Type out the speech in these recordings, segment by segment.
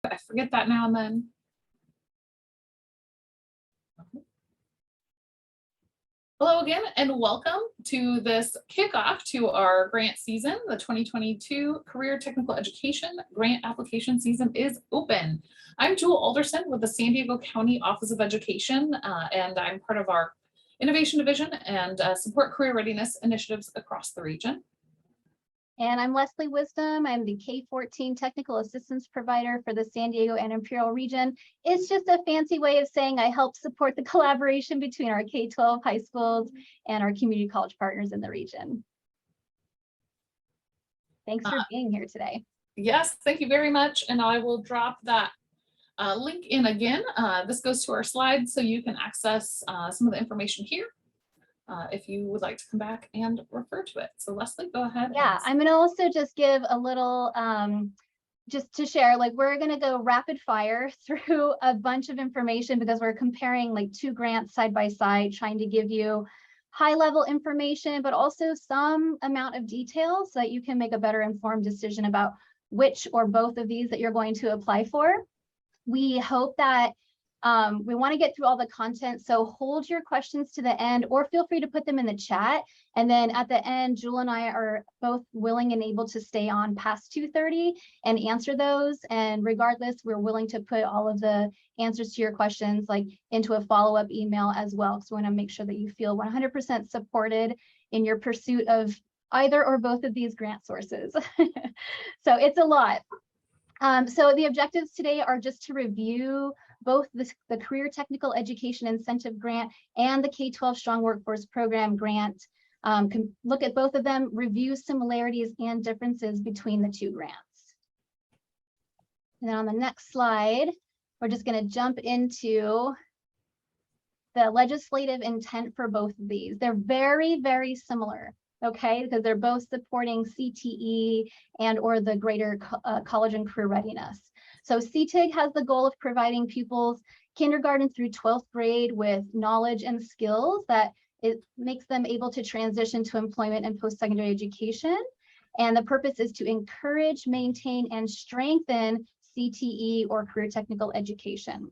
I forget that now and then. Hello again, and welcome to this kickoff to our grant season. The 2022 Career Technical Education Grant Application Season is open. I'm Jewyl Alderson with the San Diego County Office of Education, and I'm part of our Innovation Division and support career readiness initiatives across the region. And I'm Leslie Wisdom. I'm the K-14 Technical Assistance Provider for the San Diego and Imperial region. It's just a fancy way of saying I help support the collaboration between our K-12 high schools and our community college partners in the region. Thanks for being here today. Yes, thank you very much. And I will drop that link in again. This goes to our slides so you can access some of the information here. If you would like to come back and refer to it. So Leslie, go ahead. Yeah, I'm going to also just give a little, just to share, like we're going to go rapid fire through a bunch of information because we're comparing like two grants side by side, trying to give you high level information, but also some amount of detail so that you can make a better informed decision about which or both of these that you're going to apply for. We hope that we want to get through all the content, so hold your questions to the end or feel free to put them in the chat. And then at the end, Jewyl and I are both willing and able to stay on past 2:30 and answer those. And regardless, we're willing to put all of the answers to your questions like into a follow-up email as well. So we want to make sure that you feel 100% supported in your pursuit of either or both of these grant sources. So it's a lot. So the objectives today are just to review both the Career Technical Education Incentive Grant and the K-12 Strong Workforce Program Grant. Can look at both of them, review similarities and differences between the two grants. And then on the next slide, we're just going to jump into the legislative intent for both of these. They're very, very similar. Okay, because they're both supporting CTE and or the greater college and career readiness. So CTEIG has the goal of providing pupils kindergarten through 12th grade with knowledge and skills that it makes them able to transition to employment and post-secondary education. And the purpose is to encourage, maintain, and strengthen CTE or career technical education.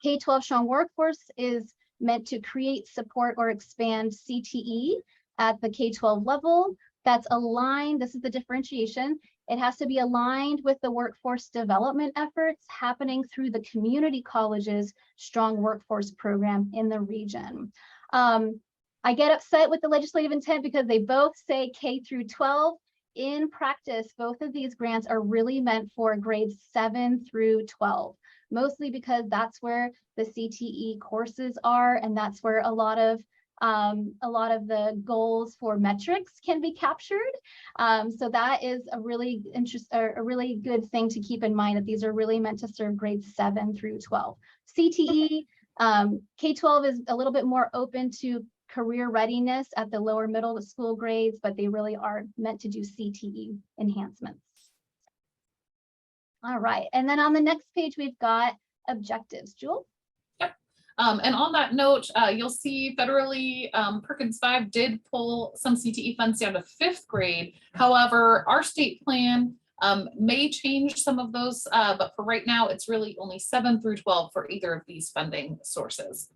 K-12 Strong Workforce is meant to create, support, or expand CTE at the K-12 level that's aligned. This is the differentiation. It has to be aligned with the workforce development efforts happening through the community college's strong workforce program in the region. I get upset with the legislative intent because they both say K through 12. In practice, both of these grants are really meant for grades 7 through 12, mostly because that's where the CTE courses are, and that's where a lot of the goals for metrics can be captured. So that is a really good thing to keep in mind, that these are really meant to serve grades 7 through 12. CTE, K-12 is a little bit more open to career readiness at the lower middle school grades, but they really are meant to do CTE enhancements. All right, and then on the next page, we've got objectives. Jewyl? And on that note, you'll see federally Perkins 5 did pull some CTE funds down to 5th grade. However, our state plan may change some of those, but for right now, it's really only 7 through 12 for either of these funding sources.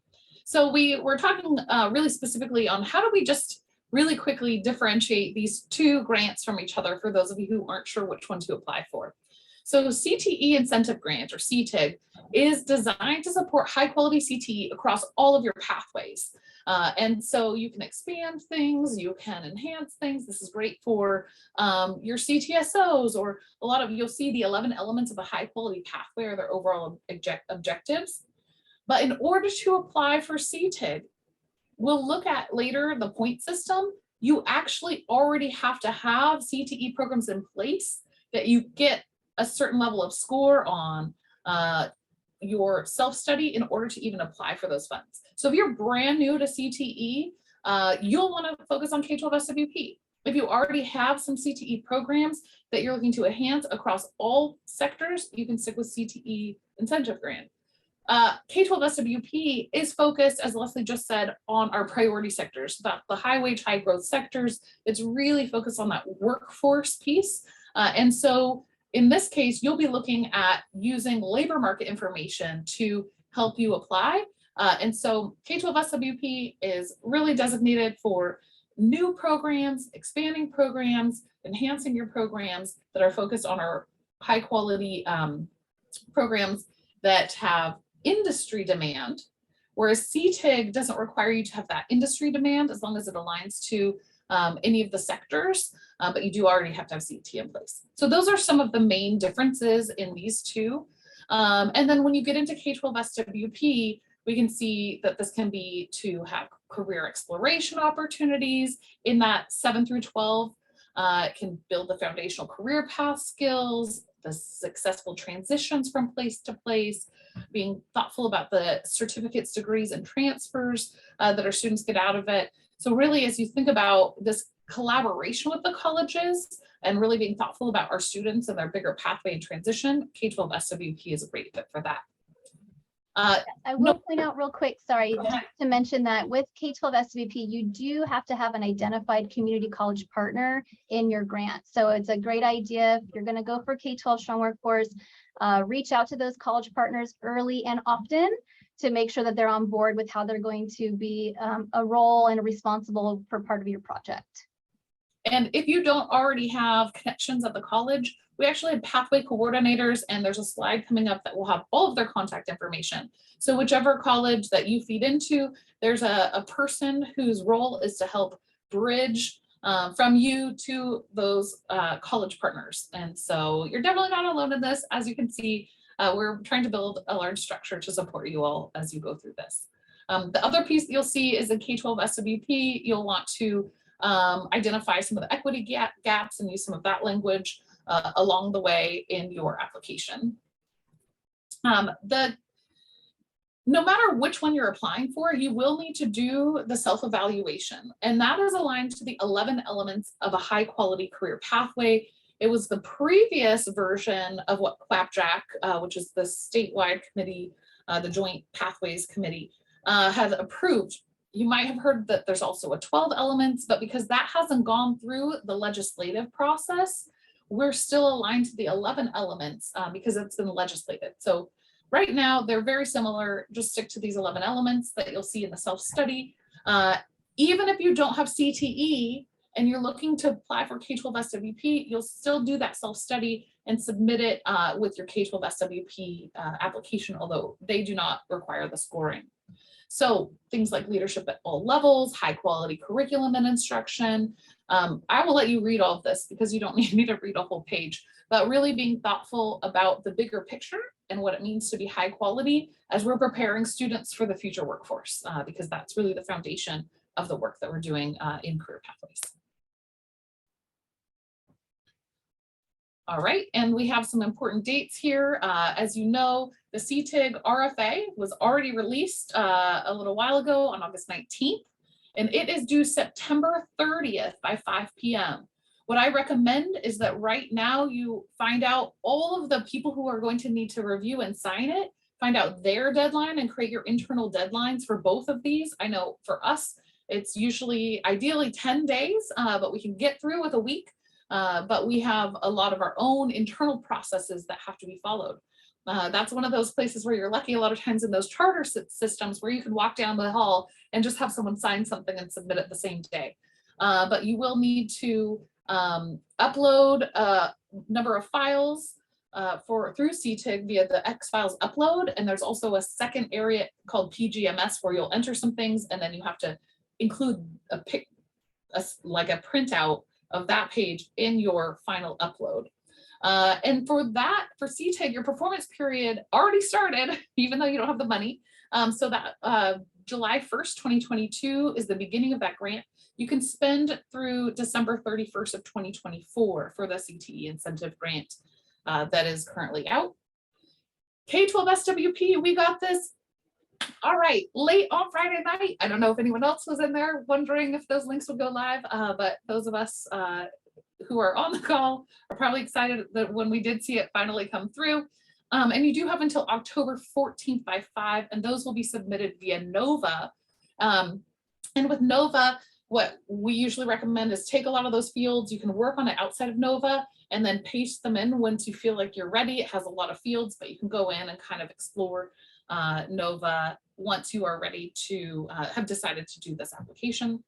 So we're talking really specifically on how do we just really quickly differentiate these two grants from each other for those of you who aren't sure which one to apply for. So CTE Incentive Grant, or CTEIG, is designed to support high quality CTE across all of your pathways. And so you can expand things, you can enhance things. This is great for your CTSOs, or a lot of, you'll see the 11 elements of a high quality pathway or their overall objectives. But in order to apply for CTEIG, we'll look at later the point system. You actually already have to have CTE programs in place that you get a certain level of score on your self-study in order to even apply for those funds. So if you're brand new to CTE, you'll want to focus on K12SWP. If you already have some CTE programs that you're looking to enhance across all sectors, you can stick with CTE Incentive Grant. K12SWP is focused, as Leslie just said, on our priority sectors, the high wage, high growth sectors. It's really focused on that workforce piece. And so In this case, you'll be looking at using labor market information to help you apply. And so K12SWP is really designated for new programs, expanding programs, enhancing your programs that are focused on our high quality programs that have industry demand, whereas CTEIG doesn't require you to have that industry demand as long as it aligns to any of the sectors, but you do already have to have CTE in place. So those are some of the main differences in these two. And then when you get into K12SWP, we can see that this can be to have career exploration opportunities in that 7 through 12. It can build the foundational career path skills, the successful transitions from place to place, being thoughtful about the certificates, degrees, and transfers that our students get out of it. So really, as you think about this collaboration with the colleges and really being thoughtful about our students and their bigger pathway and transition, K12SWP is a great fit for that. I will point out real quick, sorry, to mention that with K12SWP, you do have to have an identified community college partner in your grant. So it's a great idea if you're going to go for K12 Strong Workforce, reach out to those college partners early and often to make sure that they're on board with how they're going to be a role and responsible for part of your project. And if you don't already have connections at the college, we actually have pathway coordinators, and there's a slide coming up that will have all of their contact information. So whichever college that you feed into, there's a person whose role is to help bridge from you to those college partners. And so you're definitely not alone in this. As you can see, we're trying to build a large structure to support you all as you go through this. The other piece you'll see is in K12SWP, you'll want to identify some of the equity gaps and use some of that language along the way in your application. No matter which one you're applying for, you will need to do the self-evaluation, and that is aligned to the 11 elements of a high quality career pathway. It was the previous version of what QAPJAC, which is the statewide committee, the Joint Pathways Committee, has approved. You might have heard that there's also a 12 elements, but because that hasn't gone through the legislative process, we're still aligned to the 11 elements because it's been legislated. So right now they're very similar. Just stick to these 11 elements that you'll see in the self-study. Even if you don't have CTE and you're looking to apply for K12SWP, you'll still do that self-study and submit it with your K12SWP application, although they do not require the scoring. So things like leadership at all levels, high quality curriculum and instruction. I will let you read all of this because you don't need me to read a whole page, but really being thoughtful about the bigger picture and what it means to be high quality as we're preparing students for the future workforce, because that's really the foundation of the work that we're doing in career pathways. All right, and we have some important dates here. As you know, the CTEIG RFA was already released a little while ago on August 19th, and it is due September 30th by 5 p.m. What I recommend is that right now you find out all of the people who are going to need to review and sign it, find out their deadline and create your internal deadlines for both of these. I know for us, it's usually ideally 10 days, but we can get through with a week. But we have a lot of our own internal processes that have to be followed. That's one of those places where you're lucky a lot of times in those charter systems where you can walk down the hall and just have someone sign something and submit it the same day. But you will need to upload a number of files through CTEIG via the X Files upload. And there's also a second area called PGMS where you'll enter some things and then you have to include like a printout of that page in your final upload. And for CTEIG, your performance period already started, even though you don't have the money. So that July 1st, 2022 is the beginning of that grant. You can spend through December 31st of 2024 for the CTE incentive grant that is currently out. K12SWP, we got this. All right, late on Friday night. I don't know if anyone else was in there wondering if those links would go live, but those of us who are on the call are probably excited that when we did see it finally come through. And you do have until October 14th by 5, and those will be submitted via Nova. And with Nova, what we usually recommend is take a lot of those fields. You can work on it outside of Nova and then paste them in once you feel like you're ready. It has a lot of fields, but you can go in and kind of explore Nova once you are ready to have decided to do this application.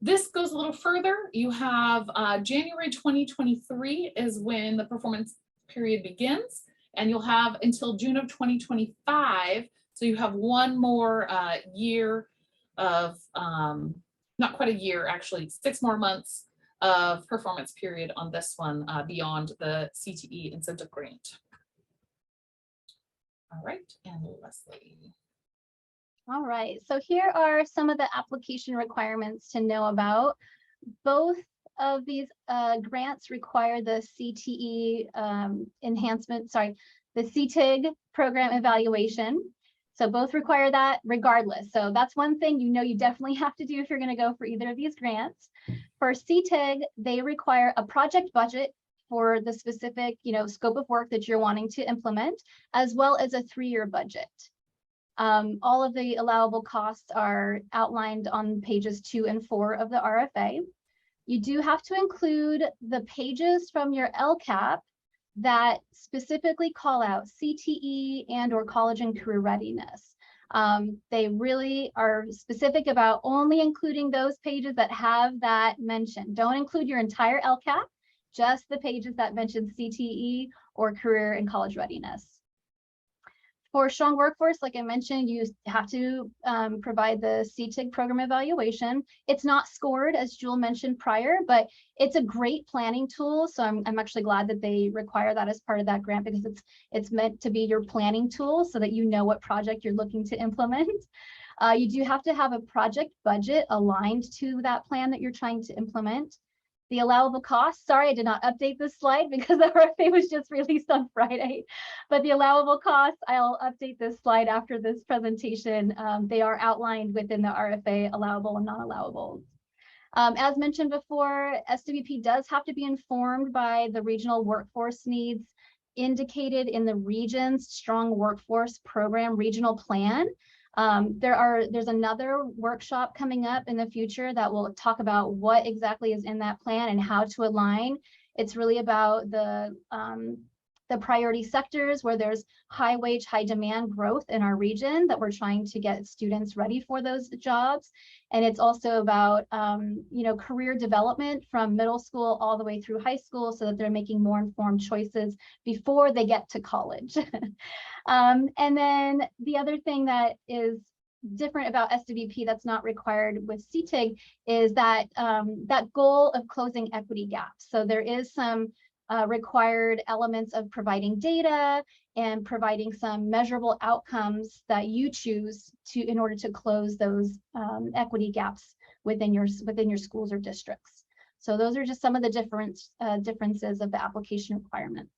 This goes a little further. You have January 2023 is when the performance period begins, and you'll have until June of 2025. So you have one more year of, not quite a year, actually 6 more months of performance period on this one beyond the CTE incentive grant. All right, and Leslie. All right, so here are some of the application requirements to know about. Both of these grants require the CTE the CTEIG program evaluation. So both require that regardless. So that's one thing you definitely have to do if you're going to go for either of these grants. For CTEIG, they require a project budget for the specific scope of work that you're wanting to implement, as well as a 3-year budget. All of the allowable costs are outlined on pages 2 and 4 of the RFA. You do have to include the pages from your LCAP that specifically call out CTE and or college and career readiness. They really are specific about only including those pages that have that mentioned. Don't include your entire LCAP, just the pages that mention CTE or career and college readiness. For strong workforce, like I mentioned, you have to provide the CTEIG program evaluation. It's not scored, as Jewyl mentioned prior, but it's a great planning tool. So I'm actually glad that they require that as part of that grant, because it's meant to be your planning tool so that you know what project you're looking to implement. You do have to have a project budget aligned to that plan that you're trying to implement. The allowable costs, sorry, I did not update this slide because the RFA was just released on Friday, but the allowable costs, I'll update this slide after this presentation. They are outlined within the RFA, allowable and non-allowable. As mentioned before, SWP does have to be informed by the regional workforce needs indicated in the region's strong workforce program regional plan. There's another workshop coming up in the future that will talk about what exactly is in that plan and how to align. It's really about the priority sectors where there's high wage, high demand growth in our region that we're trying to get students ready for those jobs. And it's also about, career development from middle school all the way through high school so that they're making more informed choices before they get to college. And then the other thing that is different about SWP that's not required with CTEIG is that that goal of closing equity gaps. So there is some required elements of providing data and providing some measurable outcomes that you choose in order to close those equity gaps within your schools or districts. So those are just some of the differences of the application requirements.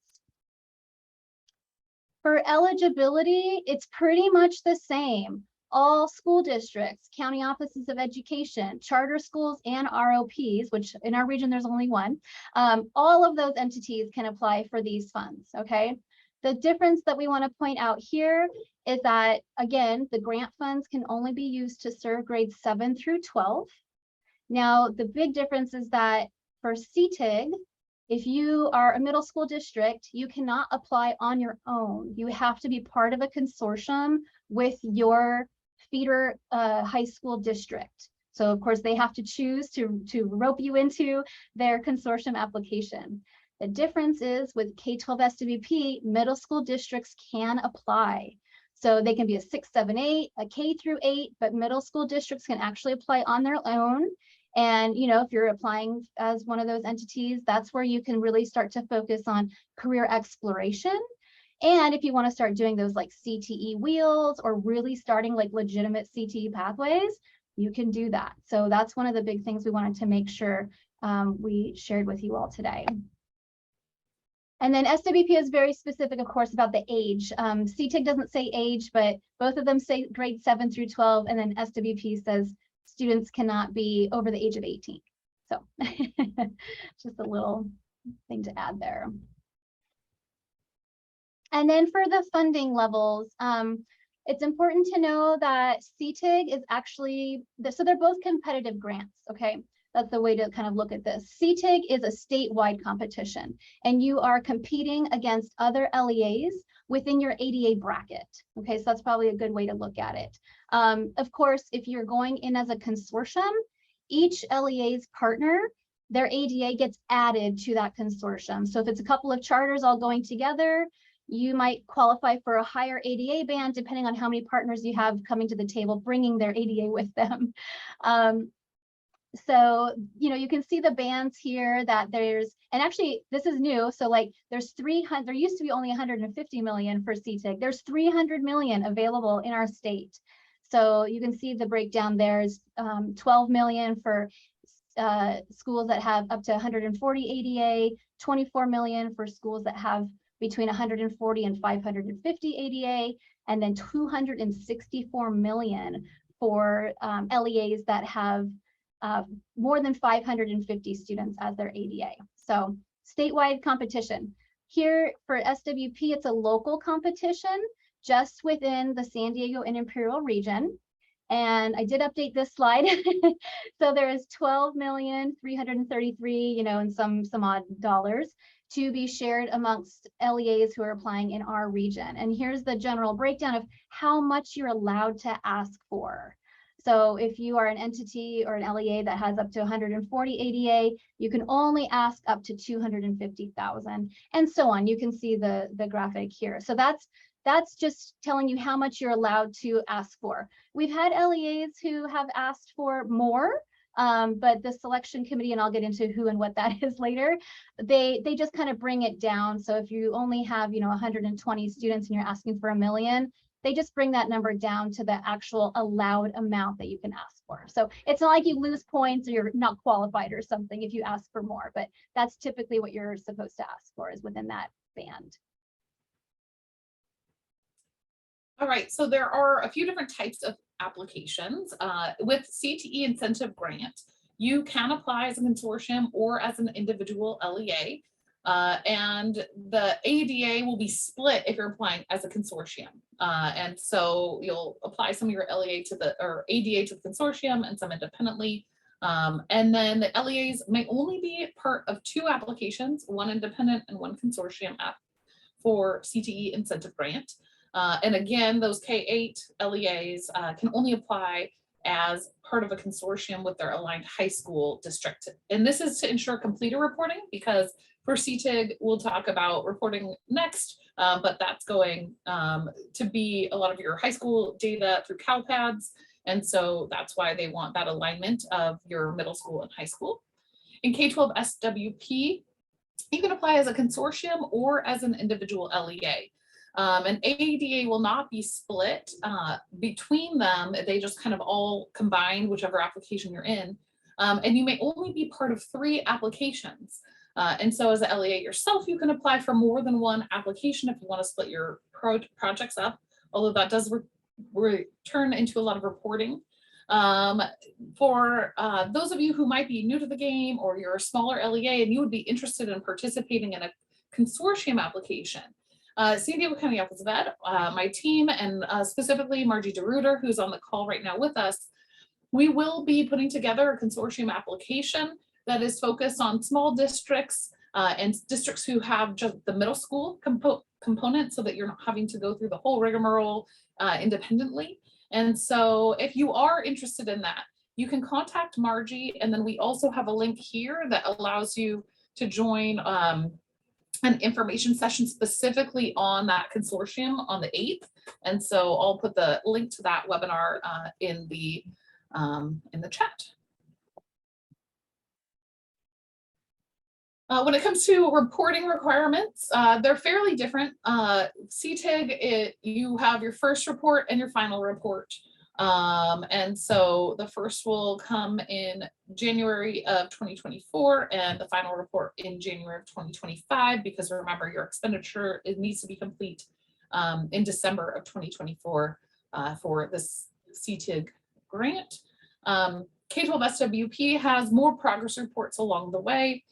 For eligibility, it's pretty much the same. All school districts, county offices of education, charter schools, and ROPs, which in our region there's only one, all of those entities can apply for these funds, okay? The difference that we want to point out here is that, again, the grant funds can only be used to serve grades 7 through 12. Now, the big difference is that for CTEIG, if you are a middle school district, you cannot apply on your own. You have to be part of a consortium with your feeder high school district. So of course they have to choose to rope you into their consortium application. The difference is with K12SWP, middle school districts can apply. So they can be a 6, 7, 8, a K through 8, but middle school districts can actually apply on their own. And, if you're applying as one of those entities, that's where you can really start to focus on career exploration. And if you want to start doing those like CTE wheels or really starting like legitimate CTE pathways, you can do that. So that's one of the big things we wanted to make sure we shared with you all today. And then SWP is very specific, of course, about the age. CTEIG doesn't say age, but both of them say grade 7 through 12. And then SWP says students cannot be over the age of 18. So just a little thing to add there. And then for the funding levels, it's important to know that CTEIG is actually, so they're both competitive grants, okay? That's the way to kind of look at this. CTEIG is a statewide competition, and you are competing against other LEAs within your ADA bracket. Okay, so that's probably a good way to look at it. Of course, if you're going in as a consortium, each LEA's partner, their ADA gets added to that consortium. So if it's a couple of charters all going together, you might qualify for a higher ADA band depending on how many partners you have coming to the table, bringing their ADA with them. So, you know, you can see the bands here that there's, and actually this is new. So like there's 300, there used to be only 150 million for CTEIG. There's 300 million available in our state. So you can see the breakdown. There's 12 million for schools that have up to 140 ADA, 24 million for schools that have between 140 and 550 ADA, and then 264 million for LEAs that have more than 550 students as their ADA. So statewide competition. Here for SWP, it's a local competition just within the San Diego and Imperial region. And I did update this slide. So there is 12,333,000, you know, and some odd dollars to be shared amongst LEAs who are applying in our region. And here's the general breakdown of how much you're allowed to ask for. So if you are an entity or an LEA that has up to 140 ADA, you can only ask up to 250,000 and so on. You can see the graphic here. So that's just telling you how much you're allowed to ask for. We've had LEAs who have asked for more, but the selection committee, and I'll get into who and what that is later, they just kind of bring it down. So if you only have, you know, 120 students and you're asking for $1 million, they just bring that number down to the actual allowed amount that you can ask for. So it's not like you lose points or you're not qualified or something if you ask for more, but that's typically what you're supposed to ask for, is within that band. All right, so there are a few different types of applications. With CTE incentive grant, you can apply as a consortium or as an individual LEA. And the ADA will be split if you're applying as a consortium. And so you'll apply some of your LEA to the, or ADA to the consortium and some independently. And then the LEAs may only be part of 2 applications, one independent and one consortium app for CTE incentive grant. And again, those K8 LEAs can only apply as part of a consortium with their aligned high school district. And this is to ensure completer reporting, because for CTEIG, we'll talk about reporting next, but that's going to be a lot of your high school data through CalPads. And so that's why they want that alignment of your middle school and high school. In K12SWP, you can apply as a consortium or as an individual LEA. And ADA will not be split between them. They just kind of all combine whichever application you're in. And you may only be part of 3 applications. And so as an LEA yourself, you can apply for more than one application if you want to split your projects up, although that does turn into a lot of reporting. For those of you who might be new to the game, or you're a smaller LEA and you would be interested in participating in a consortium application, San Diego County Office of Ed, my team, and specifically Margie DeRuiter, who's on the call right now with us, we will be putting together a consortium application that is focused on small districts and districts who have just the middle school component, so that you're not having to go through the whole rigmarole independently. And so if you are interested in that, you can contact Margie, and then we also have a link here that allows you to join an information session specifically on that consortium on the 8th. And so I'll put the link to that webinar in the chat. When it comes to reporting requirements, they're fairly different. CTEIG, you have your first report and your final report. And so the first will come in January of 2024 and the final report in January of 2025, because remember, your expenditure, it needs to be complete in December of 2024 for this CTEIG grant. K12SWP has more progress reports along the way.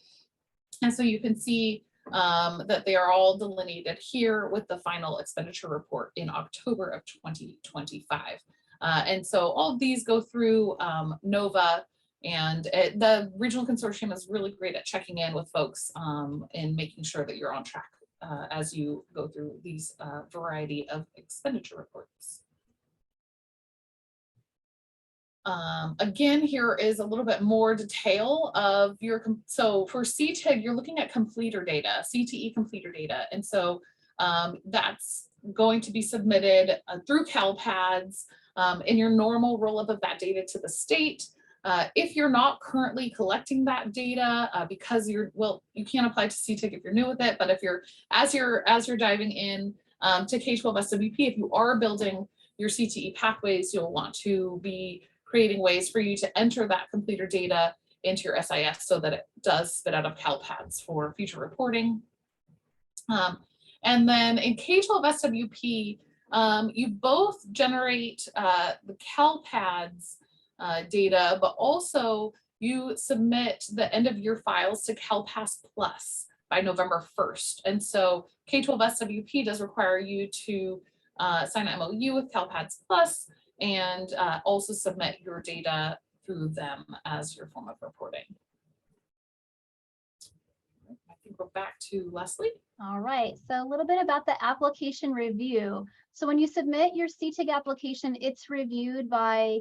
And so you can see that they are all delineated here with the final expenditure report in October of 2025. And so all of these go through NOVA And the regional consortium is really great at checking in with folks and making sure that you're on track as you go through these variety of expenditure reports. Again, here is a little bit more detail of your, so for CTEIG, you're looking at completer data, CTE completer data. And so that's going to be submitted through CalPads in your normal roll-up of that data to the state. If you're not currently collecting that data because well, you can't apply to CTEIG if you're new with it, but if you're, as you're diving in to K12SWP, if you are building your CTE pathways, you'll want to be creating ways for you to enter that completer data into your SIS so that it does spit out of CalPads for future reporting. And then in K12SWP, you both generate the CalPads data, but also you submit the end of year files to CalPass Plus by November 1st. And so K12SWP does require you to sign an MOU with CalPads Plus and also submit your data through them as your form of reporting. I think we're back to Leslie. All right, so a little bit about the application review. So when you submit your CTEIG application, it's reviewed by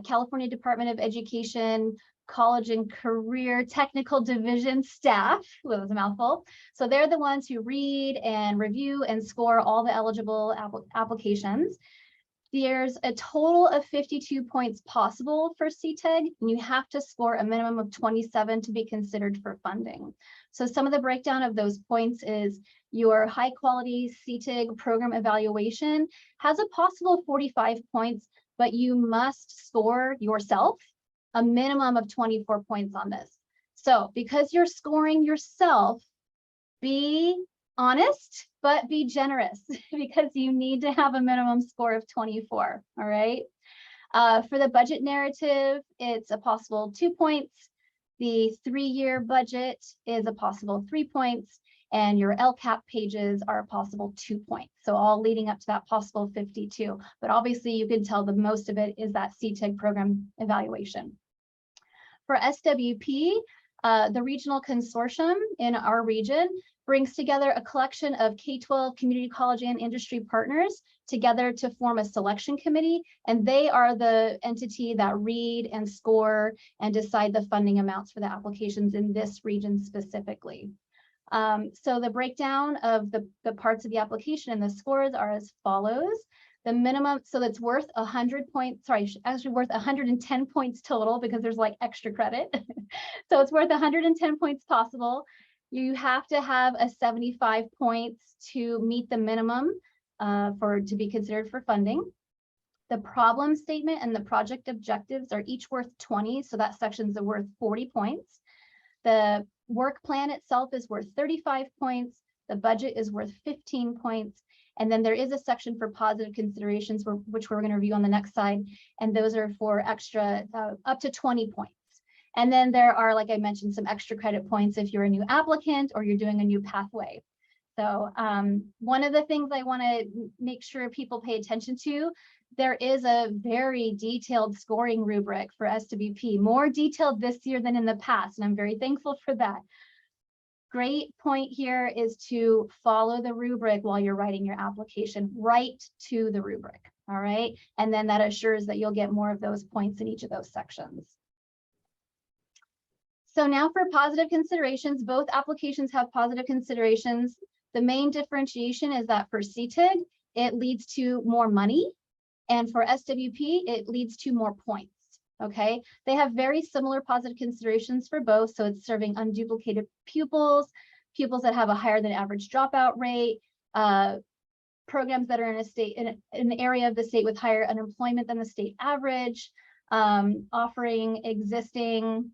California Department of Education College and Career Technical Division staff. Well, that was a mouthful. So they're the ones who read and review and score all the eligible applications. There's a total of 52 points possible for CTEIG, and you have to score a minimum of 27 to be considered for funding. So some of the breakdown of those points is your high quality CTEIG program evaluation has a possible 45 points, but you must score yourself a minimum of 24 points on this. So because you're scoring yourself, be honest, but be generous because you need to have a minimum score of 24, all right? For the budget narrative, it's a possible 2 points. The 3-year budget is a possible 3 points, and your LCAP pages are a possible 2 points. So all leading up to that possible 52. But obviously you can tell the most of it is that CTEIG program evaluation. For SWP, the regional consortium in our region brings together a collection of K-12 community college and industry partners together to form a selection committee, and they are the entity that read and score and decide the funding amounts for the applications in this region specifically. So the breakdown of the parts of the application and the scores are as follows. The minimum, so that's worth 100 points, sorry, actually worth 110 points total because there's like extra credit. So it's worth 110 points possible. You have to have a 75 points to meet the minimum to be considered for funding. The problem statement and the project objectives are each worth 20, so that section's worth 40 points. The work plan itself is worth 35 points. The budget is worth 15 points. And then there is a section for positive considerations, which we're going to review on the next slide. And those are for extra up to 20 points. And then there are, like I mentioned, some extra credit points if you're a new applicant or you're doing a new pathway. So one of the things I want to make sure people pay attention to, there is a very detailed scoring rubric for SWP, more detailed this year than in the past, and I'm very thankful for that. Great point here is to follow the rubric while you're writing your application, right to the rubric, all right? And then that assures that you'll get more of those points in each of those sections. So now for positive considerations, both applications have positive considerations. The main differentiation is that for CTEIG, it leads to more money, and for SWP, it leads to more points. Okay, they have very similar positive considerations for both. So it's serving unduplicated pupils, pupils that have a higher than average dropout rate, programs that are in a state, in an area of the state with higher unemployment than the state average, offering existing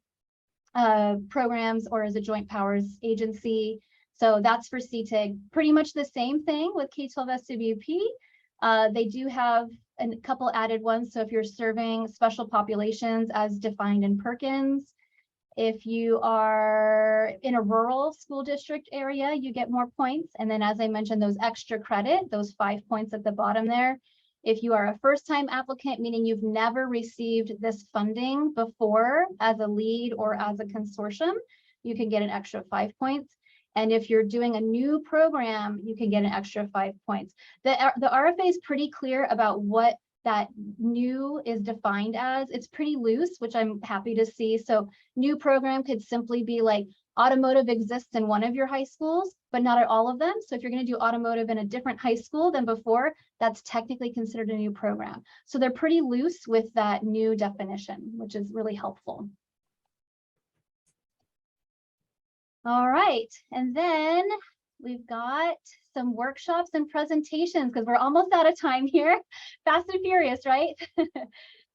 programs or as a joint powers agency. So that's for CTEIG. Pretty much the same thing with K12SWP. They do have a couple added ones. So if you're serving special populations as defined in Perkins, if you are in a rural school district area, you get more points. And then as I mentioned, those extra credit, those 5 points at the bottom there, If you are a first-time applicant, meaning you've never received this funding before as a lead or as a consortium, you can get an extra 5 points. And if you're doing a new program, you can get an extra 5 points. The RFA is pretty clear about what that new is defined as. It's pretty loose, which I'm happy to see. So new program could simply be like automotive exists in one of your high schools, but not at all of them. So if you're going to do automotive in a different high school than before, that's technically considered a new program. So they're pretty loose with that new definition, which is really helpful. All right, and then we've got some workshops and presentations because we're almost out of time here. Fast and furious, right?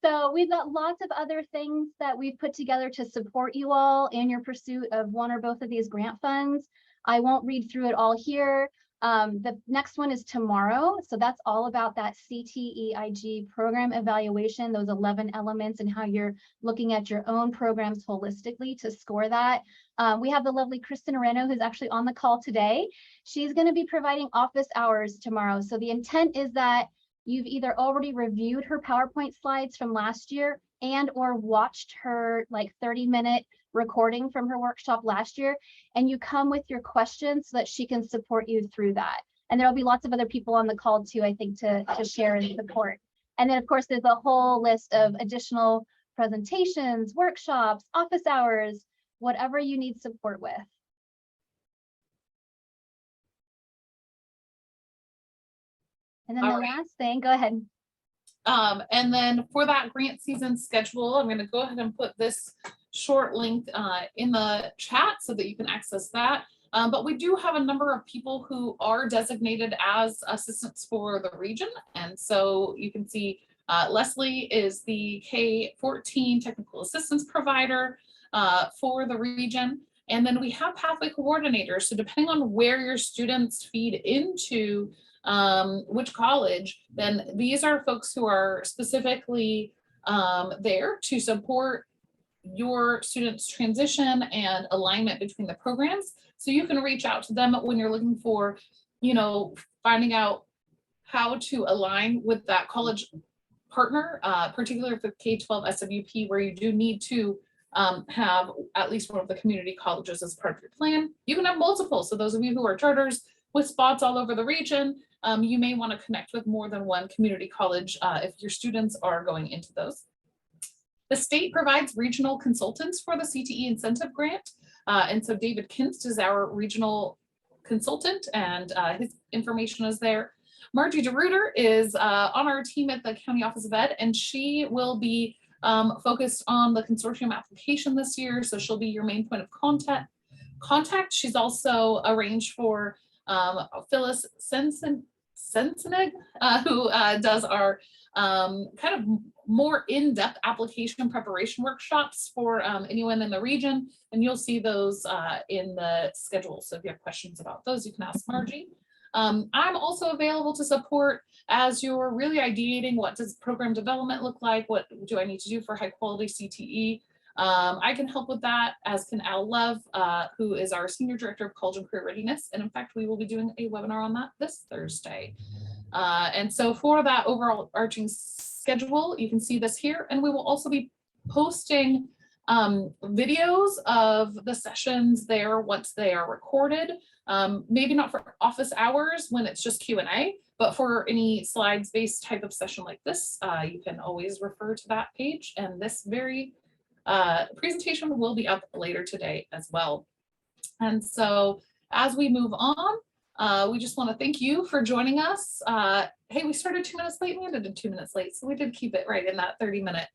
So we've got lots of other things that we've put together to support you all in your pursuit of one or both of these grant funds. I won't read through it all here. The next one is tomorrow. So that's all about that CTEIG program evaluation, those 11 elements and how you're looking at your own programs holistically to score that. We have the lovely Kristen Areno, who's actually on the call today. She's going to be providing office hours tomorrow. So the intent is that you've either already reviewed her PowerPoint slides from last year and or watched her like 30-minute recording from her workshop last year, and you come with your questions so that she can support you through that. And there'll be lots of other people on the call too, I think, to share and support. And then of course, there's a whole list of additional presentations, workshops, office hours, whatever you need support with. And then the last thing, go ahead. And then for that grant season schedule, I'm going to go ahead and put this short link in the chat so that you can access that. But we do have a number of people who are designated as assistants for the region. And so you can see Leslie is the K14 technical assistance provider for the region. And then we have pathway coordinators. So depending on where your students feed into which college, then these are folks who are specifically there to support your students' transition and alignment between the programs. So you can reach out to them when you're looking for, you know, finding out how to align with that college partner, particularly for K12SWP, where you do need to have at least one of the community colleges as part of your plan. You can have multiple. So those of you who are charters with spots all over the region, you may want to connect with more than one community college if your students are going into those. The state provides regional consultants for the CTE incentive grant. And so David Kinst is our regional consultant, and his information is there. Margie DeRuiter is on our team at the County Office of Ed, and she will be focused on the consortium application this year. So she'll be your main point of contact. She's also arranged for Phyllis Sensenig, who does our kind of more in-depth application preparation workshops for anyone in the region. And you'll see those in the schedule. So if you have questions about those, you can ask Margie. I'm also available to support as you're really ideating what does program development look like? What do I need to do for high quality CTE? I can help with that, as can Al Love, who is our Senior Director of College and Career Readiness. And in fact, we will be doing a webinar on that this Thursday. And so for that overall arching schedule, you can see this here. And we will also be posting videos of the sessions there once they are recorded. Maybe not for office hours when it's just Q&A, but for any slides-based type of session like this, you can always refer to that page. And this very presentation will be up later today as well. And so as we move on, we just want to thank you for joining us. Hey, we started 2 minutes late. We ended in 2 minutes late, so we did keep it right in that 30-minute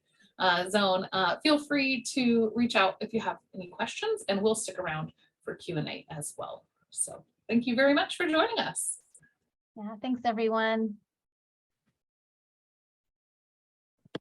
zone. Feel free to reach out if you have any questions, and we'll stick around for Q&A as well. So thank you very much for joining us. Yeah, thanks everyone.